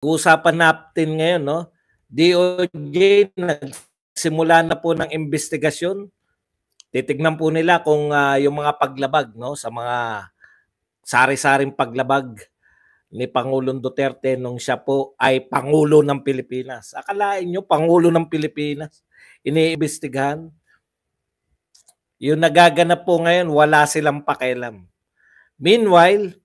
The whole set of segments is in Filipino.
Usapan natin ngayon, no? DOJ nagsimula na po ng investigasyon. Titignan po nila kung yung mga paglabag, no, sa mga sari-saring paglabag ni Pangulong Duterte nung siya po ay Pangulo ng Pilipinas. Akalain nyo, Pangulo ng Pilipinas, iniimbestigahan. Yung nagaganap po ngayon, wala silang pakialam. Meanwhile,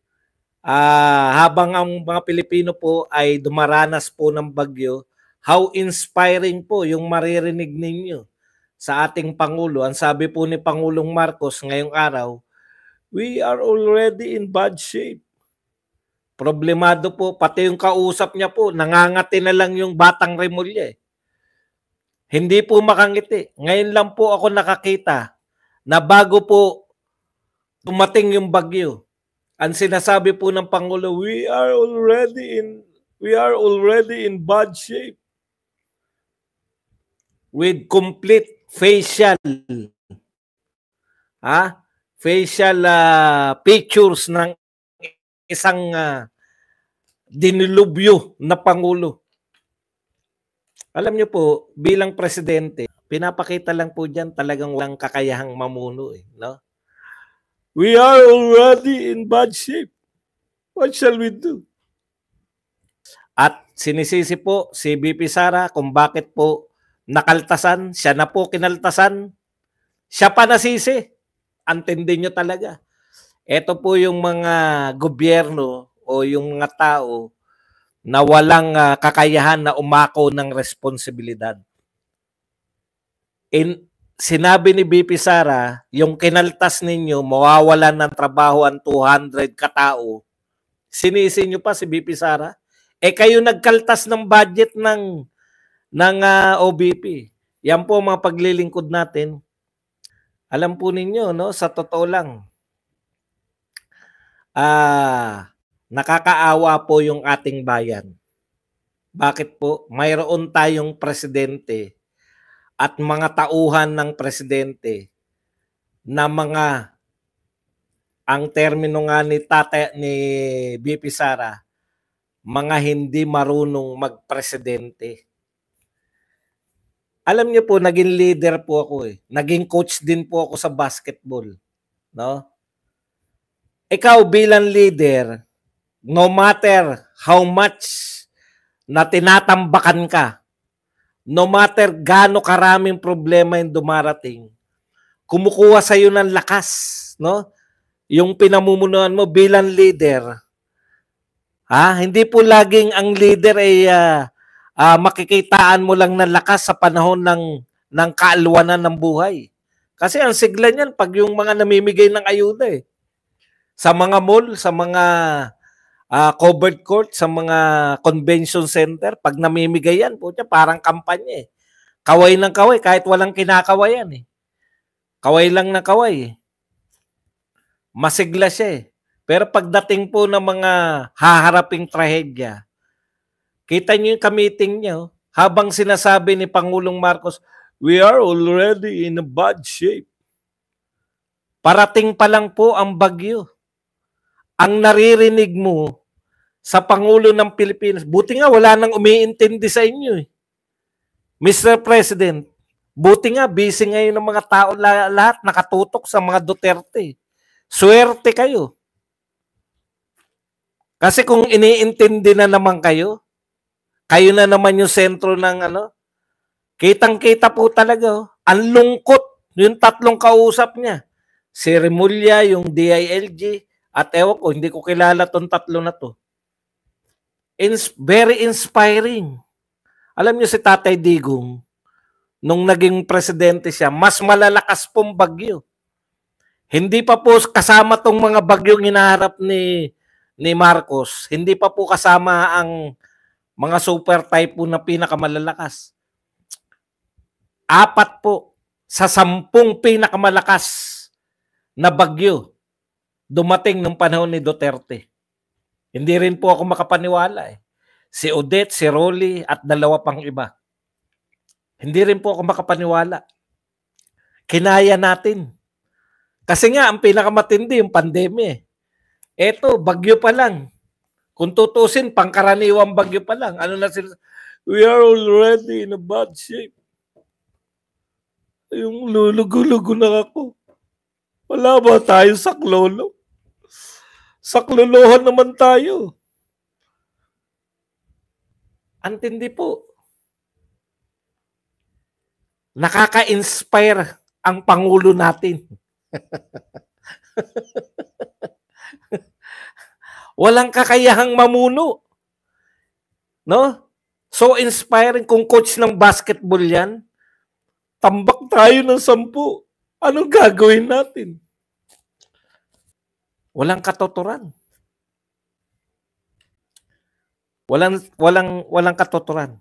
habang ang mga Pilipino po ay dumaranas po ng bagyo, how inspiring po yung maririnig ninyo sa ating Pangulo. Ang sabi po ni Pangulong Marcos ngayong araw, we are already in bad shape. Problemado po, pati yung kausap niya po, nangangati na lang yung Batang Remulla. Hindi po makangiti. Ngayon lang po ako nakakita na bago po dumating yung bagyo, ang sinasabi po ng Pangulo, we are already in bad shape. With complete facial pictures ng isang dinilubyo na Pangulo. Alam niyo po, bilang presidente, pinapakita lang po diyan talagang walang kakayahang mamuno, no? We are already in bad shape. What shall we do? At sinisisi po si BP Sara kung bakit po nakaltasan. Siya na po kinaltasan. Siya pa nasisi. Antindi nyo talaga. Ito po yung mga gobyerno o yung mga tao na walang kakayahan na umako ng responsibilidad. Sinabi ni BP Sara, yung kinaltas ninyo, mawawalan ng trabaho ang 200 katao. Sinisi nyo pa si BP Sara? Kayo nagkaltas ng budget ng OBP. Yan po mga paglilingkod natin. Alam po ninyo, no, sa totoo lang, nakakaawa po yung ating bayan. Bakit po? Mayroon tayong presidente at mga tauhan ng presidente na mga, ang termino nga ni BP Sara, mga hindi marunong magpresidente. Alam niyo po, naging leader po ako Naging coach din po ako sa basketball, no? Ikaw bilang leader, no matter how much na tinatambakan ka, no matter gaano karaming problema yung dumarating, kumukuha sa iyo ng lakas, no? Yung pinamumunuan mo bilang leader. Hindi po laging ang leader ay makikitaan mo lang ng lakas sa panahon ng kaalwanan ng buhay. Kasi ang sigla niyan pag yung mga namimigay ng ayuda sa mga mall, sa mga covered court, sa mga convention center, pag namimigay yan, parang kampanya Kaway ng kaway kahit walang kinakawayan Kaway lang na kaway Masigla siya Pero pagdating po ng mga haharaping trahedya, kita niyo yung kamiting niya habang sinasabi ni Pangulong Marcos, we are already in a bad shape. Parating pa lang po ang bagyo. Ang naririnig mo sa Pangulo ng Pilipinas, buti nga wala nang umiintindi sa inyo Mr. President, buti nga busy ngayon ng mga tao lahat nakatutok sa mga Duterte. Swerte kayo. Kasi kung iniintindi na naman kayo na naman yung sentro ng kitang-kita po talaga ang lungkot yung tatlong kausap niya. Si Remulla, yung DILG, at ewan ko, hindi ko kilala tong tatlo na to. Very inspiring. Alam niyo si Tatay Digong, nung naging presidente siya, mas malalakas pong bagyo. Hindi pa po kasama tong mga bagyong hinaharap ni Marcos. Hindi pa po kasama ang mga super typhoon na pinakamalalakas. 4 po sa 10 pinakamalakas na bagyo dumating nung panahon ni Duterte. Hindi rin po ako makapaniwala Si Odette, si Rolly at 2 pang iba. Hindi rin po ako makapaniwala. Kinaya natin. Kasi nga, ang pinakamatindi yung pandemya Eto, bagyo pa lang. Kung tutusin, pangkaraniwang bagyo pa lang. Ano na sila? We are already in a bad shape. Yung lulugo-lugo na ako. Wala ba tayo saklolo? Saklolohan naman tayo. Antindi po. Nakaka-inspire ang Pangulo natin. Walang kakayahang mamuno. No? So inspiring. Kung coach ng basketball yan, tambak tayo ng 10. Anong gagawin natin? Walang katuturan. Walang katuturan.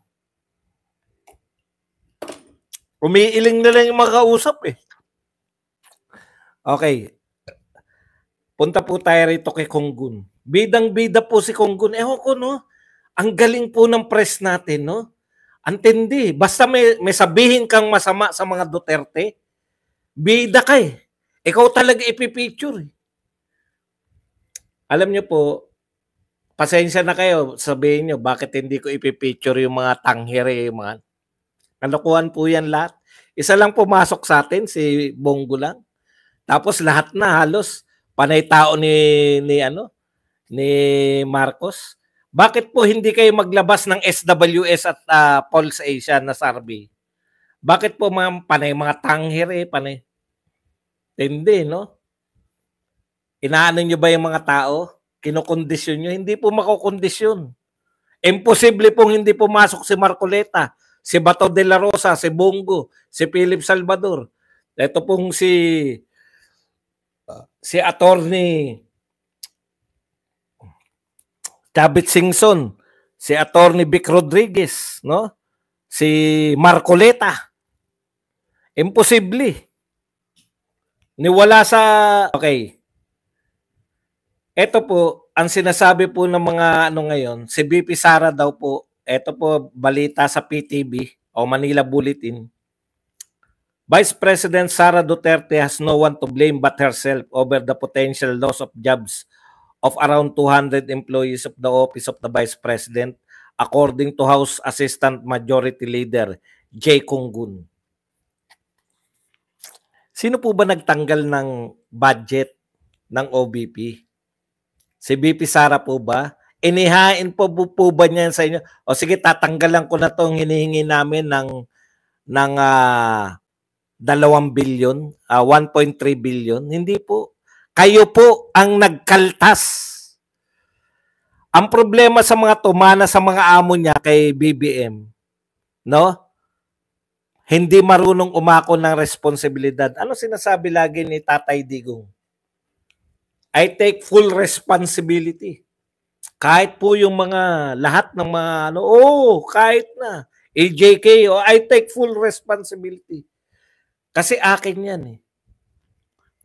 Umiiling na lang yung mga kausap eh. Okay. Punta po tayo rito kay Konggun. Bidang-bida po si Konggun. Ewan ko, no? Ang galing po ng press natin, no? Antindi. Basta may sabihin kang masama sa mga Duterte, bida ka eh. Ikaw talaga ipipicture eh. Alam niyo po, pasensya na kayo, sabihin niyo, bakit hindi ko ipipicture yung mga tanghiri, mga kalokohan po yan lahat. Isa lang pumasok sa atin, si Bongo lang. Tapos lahat na halos panay tao ni Marcos. Bakit po hindi kayo maglabas ng SWS at Pulse Asia na survey? Bakit po panay mga tanghiri, panay? Hindi, no? Inaano nyo ba yung mga tao? Kinokondisyon nyo? Hindi po makokondisyon. Imposible pong hindi pumasok si Marcoleta, si Bato de la Rosa, si Bongo, si Philip Salvador. Ito pong si attorney Chavit Singson, si attorney Vic Rodriguez, no? Si Marcoleta. Imposible. Niwala sa okay. Ito po, ang sinasabi po ng mga ngayon, si BP Sara daw po, ito po balita sa PTV o Manila Bulletin. Vice President Sara Duterte has no one to blame but herself over the potential loss of jobs of around 200 employees of the Office of the Vice President, according to House Assistant Majority Leader Jay Konggun. Sino po ba nagtanggal ng budget ng OBP? Si BP Sara po ba? Inihain po ba niyan sa inyo? O sige, tatanggalan ko na itong hinihingi namin ng 2 billion, 1.3 billion. Hindi po. Kayo po ang nagkaltas. Ang problema sa mga tumana sa mga amo niya kay BBM, no? Hindi marunong umako ng responsibilidad. Ano sinasabi lagi ni Tatay Digong? I take full responsibility. Kahit po yung mga lahat ng mga kahit na AJK, I take full responsibility. Kasi akin yan eh.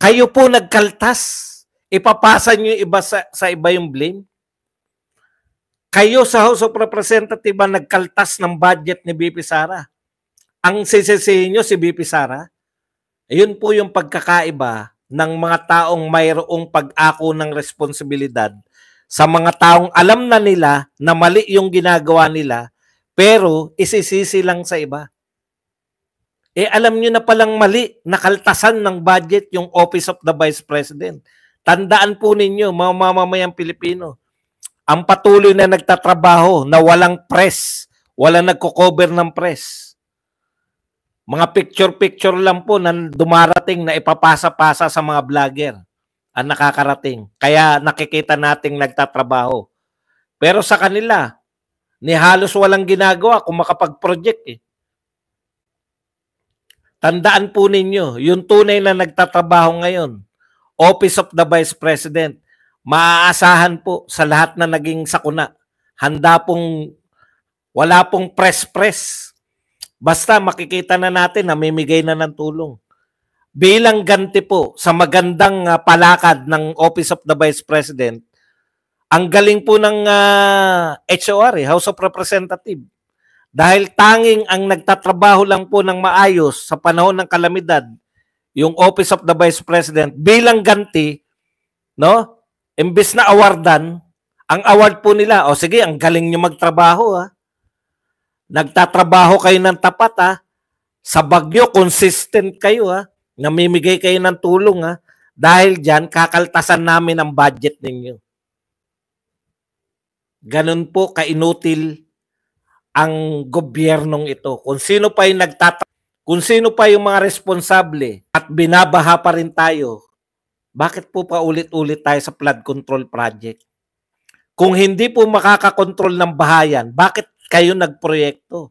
Kayo po nagkaltas. Ipapasa nyo iba sa iba yung blame. Kayo sa House of Representatives nagkaltas ng budget ni BP Sara. Ang sisisihin nyo si BP Sara. Ayun po yung pagkakaiba ng mga taong mayroong pag-ako ng responsibilidad sa mga taong alam na nila na mali yung ginagawa nila pero isisisi lang sa iba. Alam nyo na palang mali, nakaltasan ng budget yung Office of the Vice President. Tandaan po ninyo, mga mamamayang Pilipino, ang patuloy na nagtatrabaho na walang press, walang nagko-cover ng press. Mga picture-picture lang po na dumarating na ipapasa-pasa sa mga vlogger ang nakakarating. Kaya nakikita nating nagtatrabaho. Pero sa kanila, ni halos walang ginagawa kung makapag-project eh. Tandaan po ninyo, yung tunay na nagtatrabaho ngayon, Office of the Vice President, maaasahan po sa lahat na naging sakuna. Handa pong, wala pong press-press. Basta makikita na natin na mamimigay na ng tulong. Bilang ganti po sa magandang palakad ng Office of the Vice President, ang galing po ng HOR, House of Representatives. Dahil tanging ang nagtatrabaho lang po ng maayos sa panahon ng kalamidad, yung Office of the Vice President, bilang ganti, no? Imbes na awardan, Ang award po nila, o sige, ang galing nyo magtrabaho ha. Nagtatrabaho kayo ng tapat ha. Sa Bagyo, consistent kayo ha. Namimigay kayo ng tulong ha. Dahil dyan, kakaltasan namin ang budget ninyo. Ganun po kainutil ang gobyernong ito. Kung sino pa yung kung sino pa yung mga responsable at binabaha pa rin tayo, bakit po pa ulit-ulit tayo sa flood control project? Kung hindi po makakakontrol ng bahayan, bakit kayo nagproyekto?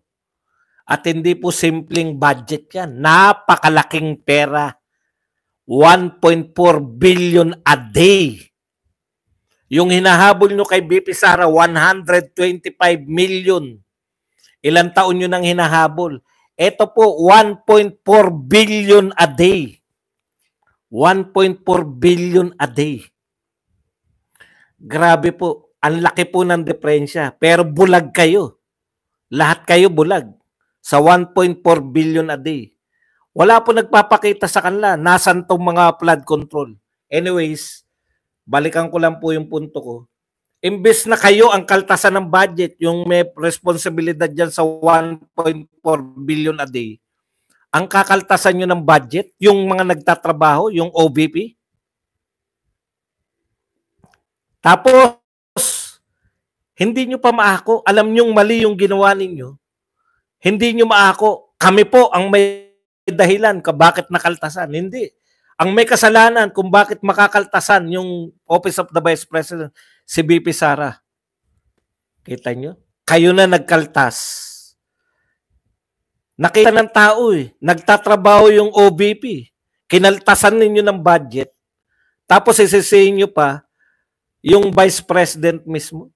At hindi po simpleng budget yan. Napakalaking pera. 1.4 billion a day. Yung hinahabol nyo kay BP Sara, 125 million. Ilang taon nyo nang hinahabol? Ito po, 1.4 billion a day. 1.4 billion a day. Grabe po. Ang laki po ng diferensya. Pero bulag kayo. Lahat kayo bulag. Sa 1.4 billion a day. Wala po nagpapakita sa kanila. Nasaan tong mga flood control? Anyways, balikan ko lang po yung punto ko. Imbes na kayo ang kaltasan ng budget, yung may responsibilidad dyan sa 1.4 billion a day, ang kakaltasan nyo ng budget, yung mga nagtatrabaho, yung OVP. Tapos, hindi nyo pa maako. Alam nyong mali yung ginawa ninyo. Hindi nyo maako. Kami po ang may dahilan kung bakit nakaltasan. Hindi. Ang may kasalanan kung bakit makakaltasan yung Office of the Vice President, si BP Sara. Kita nyo? Kayo na nagkaltas. Nakita ng tao eh. Nagtatrabaho yung OVP. Kinaltasan ninyo ng budget. Tapos isisihin nyo pa yung Vice President mismo.